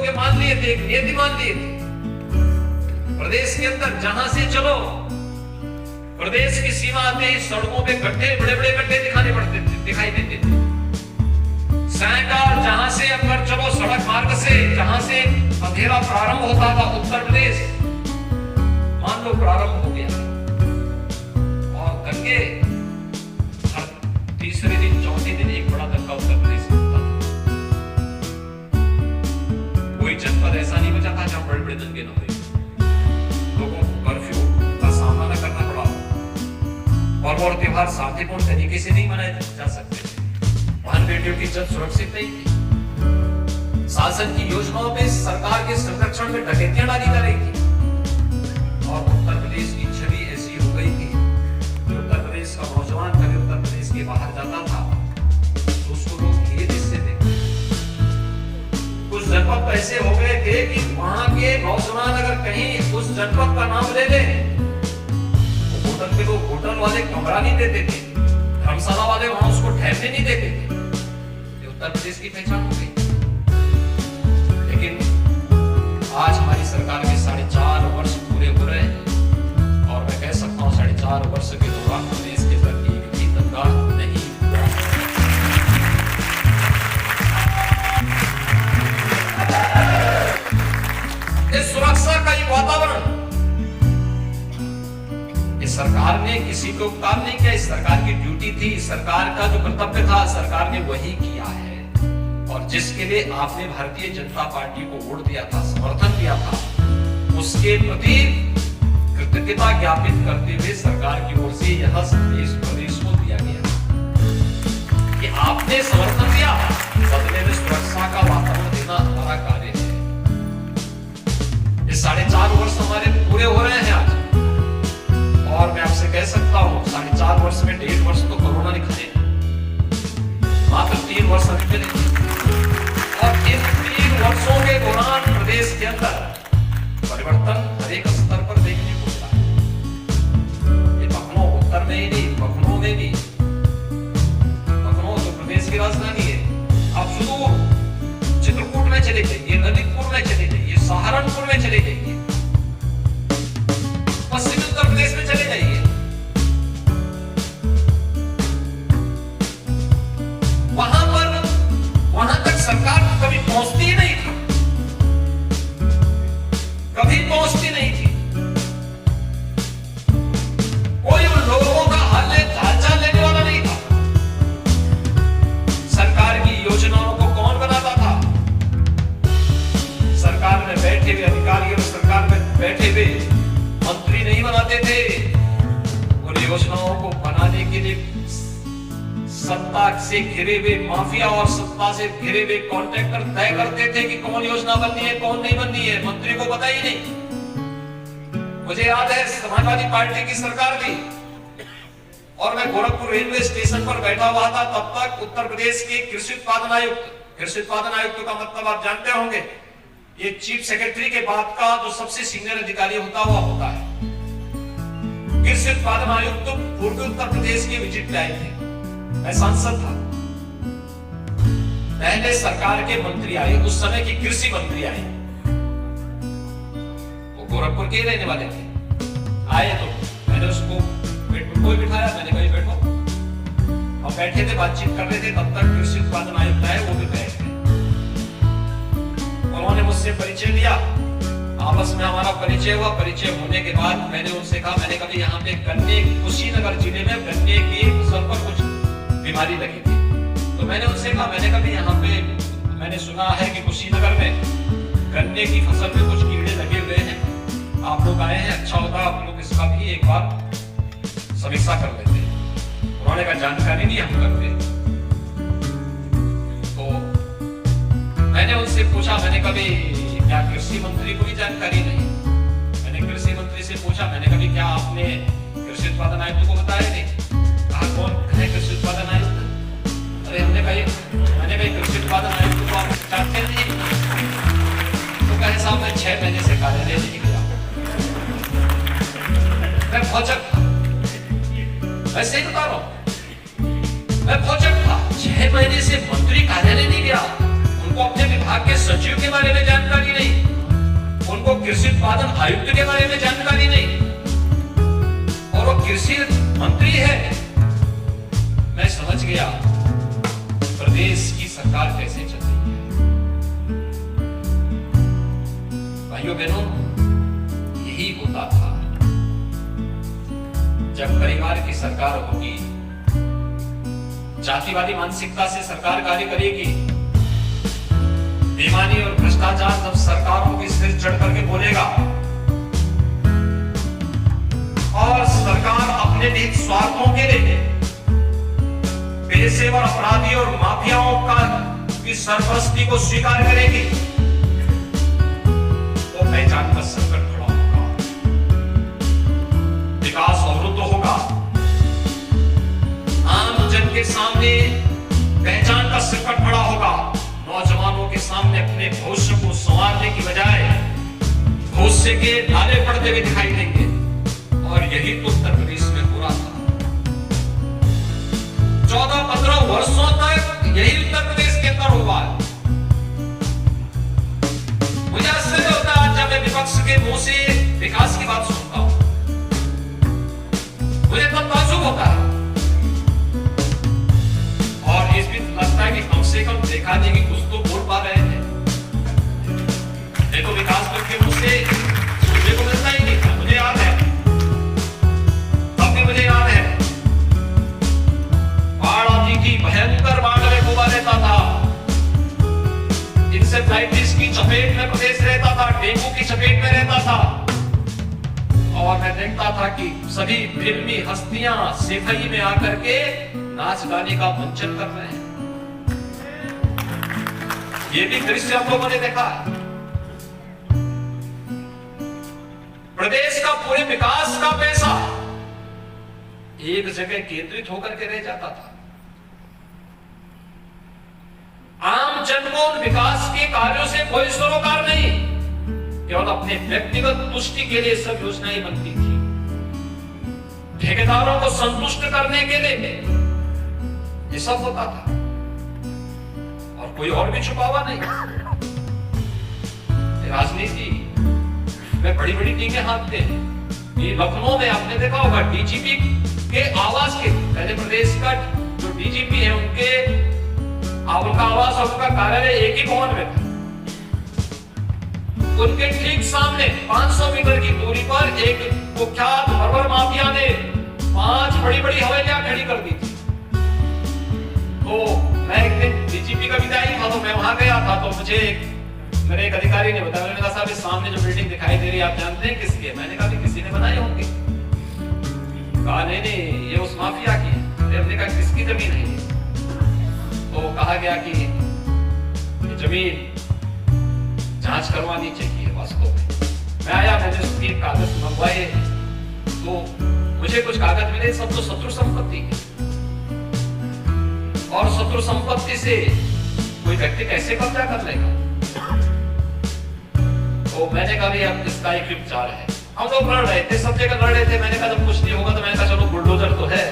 के मान लिए थे, एक नियति मान लिए थे। प्रदेश के अंदर जहां से चलो, प्रदेश की सीमा आते ही सड़कों पे गड्ढे, बड़े बड़े गड्ढे दिखाई देते थे। सायकाल जहां से अगर चलो सड़क मार्ग से, जहां से अंधेरा प्रारंभ होता था उत्तर प्रदेश, मान लो प्रारंभ हो गया, और गंगे हर तीसरे दिन चौथे दिन एक बड़ा दंगा उत्तर प्रदेश में होता था। कोई जनपद ऐसा नहीं बचा था जहां बड़े बड़े दंगे न हुए। लोगों को कर्फ्यू का सामना न करना पड़ा। पर्व और त्योहार शांतिपूर्ण तरीके से नहीं मनाए जा सकते थे। बहन बेटियों की इज्जत सुरक्षित नहीं थी। शासन की योजनाओं पे सरकार के संरक्षण में डकैतियां डाली जा रही थी। और उत्तर प्रदेश की छवि ऐसी हो गई थी कि उत्तर प्रदेश का नौजवान कभी उत्तर प्रदेश के बाहर जाता था तो उसको लोग खेद इससे देखते। कुछ जनपद तो ऐसे हो गए थे कि वहां के नौजवान अगर कहीं उस जनपद का नाम ले लें तो होटल पे लोग, होटल वाले कमरा नहीं देते थे, धर्मशाला वाले वहां उसको ठहरने नहीं देते थे। ये उत्तर प्रदेश की पहचान हो गई। लेकिन आज हमारी सरकार के 4.5 वर्ष पूरे हो रहे हैं और मैं कह सकता हूं 4.5 वर्ष के दौरान प्रदेश के प्रति एक भी दंगा नहीं हुआ। इस सुरक्षा का ये वातावरण इस सरकार ने किसी को काम नहीं किया। इस सरकार की ड्यूटी थी, सरकार का जो कर्तव्य था सरकार ने वही किया है। और जिसके लिए आपने भारतीय जनता पार्टी को वोट दिया था, समर्थन दिया था, उसके प्रति कृतज्ञता ज्ञापित करते हुए सरकार की ओर से यह संदेश प्रदेश को दिया गया कि आपने समर्थन दिया, बदले में सुरक्षा का वातावरण देना हमारा कार्य है। ये 4.5 वर्ष हमारे पूरे हो रहे हैं आज। और मैं आपसे कह सकता हूं 4.5 वर्ष में 1.5 वर्ष तो कोरोना ने खाए, मात्र 3 वर्ष अभी मिले। और इन 3 वर्षों के दौरान प्रदेश के अंदर परिवर्तन हर एक स्तर पर देखने को मिला है। ये लखनऊ उत्तर में ही नहीं, लखनऊ में भी, लखनऊ तो प्रदेश की राजधानी है, आप सुदूर चित्रकूट में चले जाइए, ललितपुर में चले जाइए, सहारनपुर में चले जाइए, पश्चिमी उत्तर प्रदेश में चले जाइए, वहां तक सरकार कभी पहुंचती ही नहीं था, कभी पहुंचती नहीं थी। कोई उन लोगों का हालचाल लेने वाला नहीं था। सरकार की योजनाओं को कौन बनाता था? सरकार में बैठे हुए अधिकारी और सरकार में बैठे हुए मंत्री नहीं बनाते थे। उन योजनाओं को बनाने के लिए सत्ता से घिरे हुए माफिया और सत्ता से घिरे हुए कॉन्ट्रैक्टर तय करते थे कि कौन योजना बननी है, कौन नहीं बननी है। मंत्री को पता ही नहीं। मुझे याद है समाजवादी पार्टी की सरकार थी और मैं गोरखपुर रेलवे स्टेशन पर बैठा हुआ था। तब तक उत्तर प्रदेश के कृषि उत्पादन आयुक्त का मतलब आप जानते होंगे, ये चीफ सेक्रेटरी के बाद का जो सबसे सीनियर अधिकारी होता है। कृषि उत्पादन आयुक्त पूर्वी उत्तर प्रदेश के विजिट पे आए थे। मैं सांसद था। पहले सरकार के मंत्री आए, उस समय की कृषि मंत्री आए, वो गोरखपुर के रहने वाले थे। आए तो मैंने उसको कोई बिठाया, मैंने कहा बैठो। और बैठे थे, बातचीत कर रहे थे, तब तक कृषि उत्पादन आयुक्त आए, वो भी बैठ गए। उन्होंने मुझसे परिचय लिया, आपस में हमारा परिचय हुआ। परिचय होने के बाद मैंने उनसे कहा, मैंने कभी यहाँ पे गन्ने, कुशीनगर जिले में गन्ने की फसल पर कुछ बीमारी लगी थी, तो मैंने उनसे कहा, मैंने कभी यहाँ पे मैंने सुना है कि कुशीनगर में गन्ने की फसल में कुछ कीड़े लगे हुए हैं, आप लोग आए हैं, अच्छा होता आप लोग इसका भी एक बार समीक्षा कर लेते हैं। उन्होंने कहा जानकारी नहीं हम करते। तो मैंने उनसे पूछा, मैंने कभी क्या कृषि मंत्री को भी जानकारी नहीं? मैंने कृषि मंत्री से पूछा, मैंने कभी क्या आपने कृषि उत्पादन आयुक्त को बताया नहीं? कहा कौन है कृषि उत्पादन आयुक्त? अरे हमने कहा कृषि उत्पादन आयुक्त को आप जानते नहीं? तो कहे साहब मैं 6 महीने से कार्यालय नहीं गया। मैं भौचक था, मैं सही बता रहा हूं, मैं भौचक था। 6 महीने से मंत्री कार्यालय नहीं गया। उनको उनको अपने विभाग के सचिव के बारे में जानकारी नहीं, उनको कृषि उत्पादन आयुक्त के बारे में जानकारी नहीं, और वो कृषि मंत्री है। मैं समझ गया प्रदेश की सरकार कैसे चल रही है। भाइयों बहनों, यही होता था जब परिवार की सरकार होगी, जातिवादी मानसिकता से सरकार कार्य करेगी, बेईमानी और भ्रष्टाचार जब सरकारों के सिर चढ़ करके बोलेगा और सरकार अपने निहित स्वार्थों के लिए पेशेवर अपराधी और माफियाओं की सरपरस्ती को स्वीकार करेगी, तो पहचान का संकट खड़ा होगा, विकास अवरुद्ध होगा, आम जन के सामने पहचान का संकट खड़ा होगा, नौजवानों के सामने अपने भविष्य को संवारने की बजाय भविष्य के नाले पड़ते हुए दिखाई देंगे। और यही तो उत्तर प्रदेश में हो रहा था 14-15 वर्षों तक, यही उत्तर प्रदेश के अंदर हुआ है। मुझे आश्चर्य होता है जब मैं विपक्ष के मुंह से विकास की बात सुनता हूं, मुझे तब ताज्जुब होता है और इस भी लगता है कि कम से कम देखा नहीं कि कुछ तो बोल पा रहे थे। देखो विकास के मुंह से सुनने को मिलता ही नहीं था। मुझे याद है, मुझे याद है बाढ़ आती थी, भयंकर बाढ़ में डूबा रहता था, इंसेफ्लाइटिस की चपेट में प्रदेश रहता था, डेंगू की चपेट में रहता था, और मैं देखता था कि सभी फिल्मी हस्तियां सिफाई में आकर के नाच गाने का मंचन कर रहे हैं। ये भी दृश्य आप लोगों ने देखा है। प्रदेश का पूरे विकास का पैसा एक जगह केंद्रित होकर के रह जाता था। आम जन को विकास के कार्यों से कोई सरोकार नहीं, केवल अपने व्यक्तिगत तुष्टि के लिए सब योजनाएं बनती थी, ठेकेदारों को संतुष्ट करने के लिए ये सब होता था, और कोई और भी छुपा हुआ नहीं। राजनीति में बड़ी बड़ी टीकें हाथते हैं। ये लखनऊ में आपने देखा होगा डीजीपी के आवास के, पहले प्रदेश का जो डीजीपी है उनका आवास और उनका कार्यालय एक ही भवन में था। उनके ठीक सामने 500 मीटर की दूरी पर एक कुख्यात बर्बर माफिया ने 5 बड़ी बड़ी हवेलियां खड़ी कर दी थी। तो मैं एक दिन डीजीपी का विधायक था, तो मैं वहां गया था, तो मुझे मेरे एक अधिकारी ने बताया, मैंने कहा साहब इस सामने जो बिल्डिंग दिखाई दे रही है आप जानते हैं किसकी है? मैंने कहा किसी ने बनाई होंगी। कहा नहीं ये उस माफिया की है। हमने कहा किसकी जमीन है? तो कहा गया कि ये जमीन जांच करवानी चाहिए। वास्तव में मैं आया, मैंने उसकी कागज मंगवाए, तो मुझे कुछ कागज मिले, सब तो शत्रु संपत्ति है, और शत्रु संपत्ति से कोई व्यक्ति कैसे कब्जा कर लेगा? तो मैंने कहा भी अब इसका एक उपचार है। हम लोग लड़ रहे थे, सब जगह लड़ रहे थे। मैंने कहा जब कुछ नहीं होगा तो मैंने कहा चलो बुलडोजर तो है।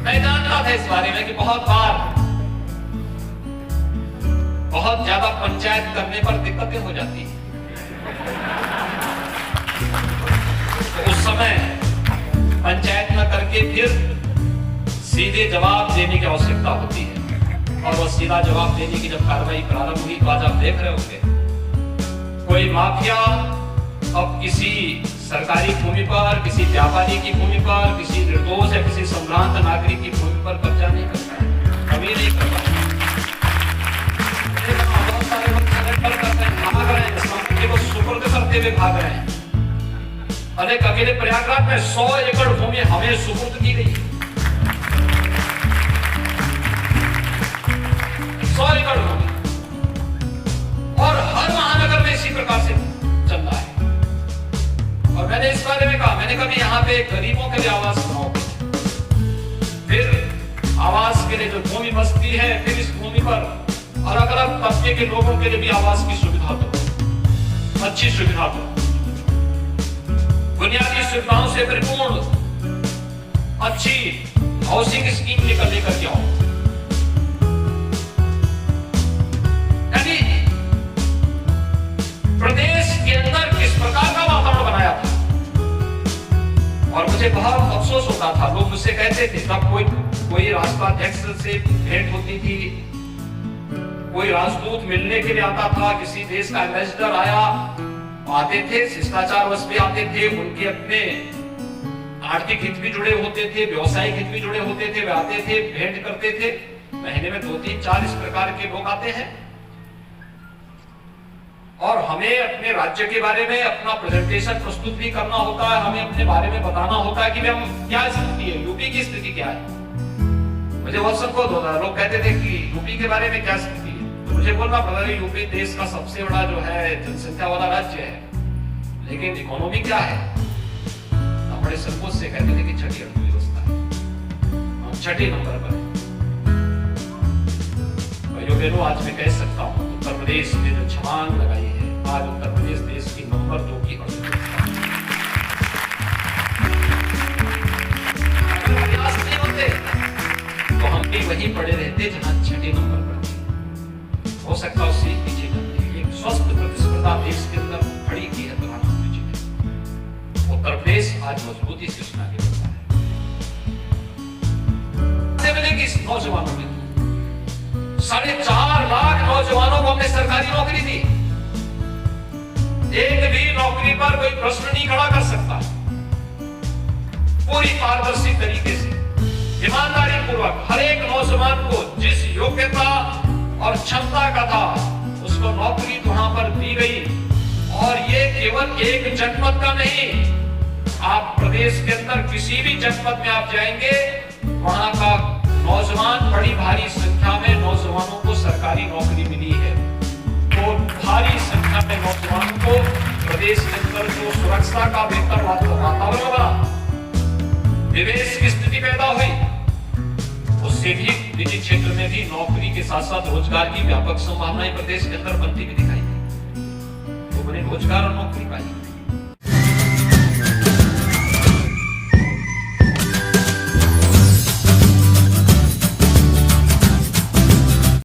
मैं जानता था इस बारे में कि बहुत ज्यादा पंचायत करने पर दिक्कतें हो जाती है। तो उस समय पंचायत न करके फिर सीधे जवाब देने की आवश्यकता होती है, और वो सीधा जवाब देने की जब कार्रवाई प्रारंभ हुई तो आज आप देख रहे होंगे कोई माफिया अब किसी सरकारी भूमि पर, किसी व्यापारी की भूमि पर, किसी निर्दोष या किसी संभ्रांत नागरिक की भूमि पर कब्जा नहीं करता है, कभी नहीं करता। भाग रहे हैं, संपत्ति को सुपुर्द करते हुए भाग रहे हैं। अनेक अकेले प्रयागराज में 100 एकड़ भूमि हमें सुपुर्द की गई, 100 एकड़ भूमि, और हर महानगर में इसी प्रकार से चल रहा है। और मैंने इस बारे में कहा, मैंने कहा यहाँ पे गरीबों के लिए आवास बनाओ, फिर आवास के के लिए जो भूमि बसती है, फिर इस भूमि पर अलग अलग तबके के लोगों के लिए भी आवास की सुविधा दो, अच्छी सुविधा दो, बुनियादी सुविधाओं से परिपूर्ण अच्छी हाउसिंग स्कीम लेकर के आओ। यानी प्रदेश के अंदर किस प्रकार का वातावरण बनाया था। और मुझे बहुत अफसोस होता था, लोग मुझसे कहते थे, तब कोई राष्ट्राध्यक्ष से भेंट होती थी, कोई राजदूत मिलने के लिए आता था, किसी देश का एम्बेसडर आते थे, शिष्टाचार वश भी आते थे, उनके अपने आर्थिक हित भी जुड़े होते थे, व्यवसायिक हित भी जुड़े होते थे, वे आते थे, भेंट करते थे। महीने में 2, 3, 4 इस प्रकार के लोग आते हैं और हमें अपने राज्य के बारे में अपना प्रेजेंटेशन प्रस्तुत भी करना होता है, हमें अपने बारे में बताना होता है कि हम क्या स्थिति है, यूपी की स्थिति क्या है। मुझे बहुत संकोच होता है, लोग कहते थे कि यूपी के बारे में क्या स्थिति है, तो मुझे बोलना पड़ता है यूपी देश का सबसे बड़ा जो है जनसंख्या वाला राज्य है, लेकिन इकोनॉमी क्या है। बड़े संकोच से कहते थे कि छठी अर्थव्यवस्था है, हम 6ठे नंबर पर है। आज मैं कह सकता हूं, उत्तर प्रदेश ने जो छलांग लगाई है, आज उत्तर प्रदेश देश की नंबर 2 की अर्थव्यवस्था है। अगर प्रयास नहीं होते तो हम भी वहीं पड़े रहते जहां 6ठे नंबर पर थे। हो सकता उससे पीछे जाते। एक स्वस्थ प्रतिस्पर्धा देश के अंदर खड़ी की है प्रधानमंत्री जी ने। उत्तर प्रदेश आज मजबूती से उसमें आगे बढ़ता है। मिलेगी इस नौजवानों में 4.5 लाख नौजवानों को हमने सरकारी नौकरी दी। एक भी नौकरी पर कोई प्रश्न नहीं खड़ा कर सकता। पूरी पारदर्शी तरीके से, ईमानदारी पूर्वक हर एक नौजवान को जिस योग्यता और क्षमता का था उसको नौकरी वहां पर दी गई। और ये केवल एक जनपद का नहीं, आप प्रदेश के अंदर किसी भी जनपद में आप जाएंगे, वहां का नौजवान बड़ी भारी संख्या में नौजवानों को सरकारी नौकरी मिली है। तो भारी संख्या में नौजवानों को प्रदेश के अंदर जो सुरक्षा का बेहतर वातावरण बना, निवेश की स्थिति पैदा हुई, उससे भी निजी क्षेत्र में भी नौकरी के साथ साथ रोजगार की व्यापक संभावनाएं प्रदेश के अंदर बनती भी दिखाई दी। तो बने रोजगार और नौकरी पाई।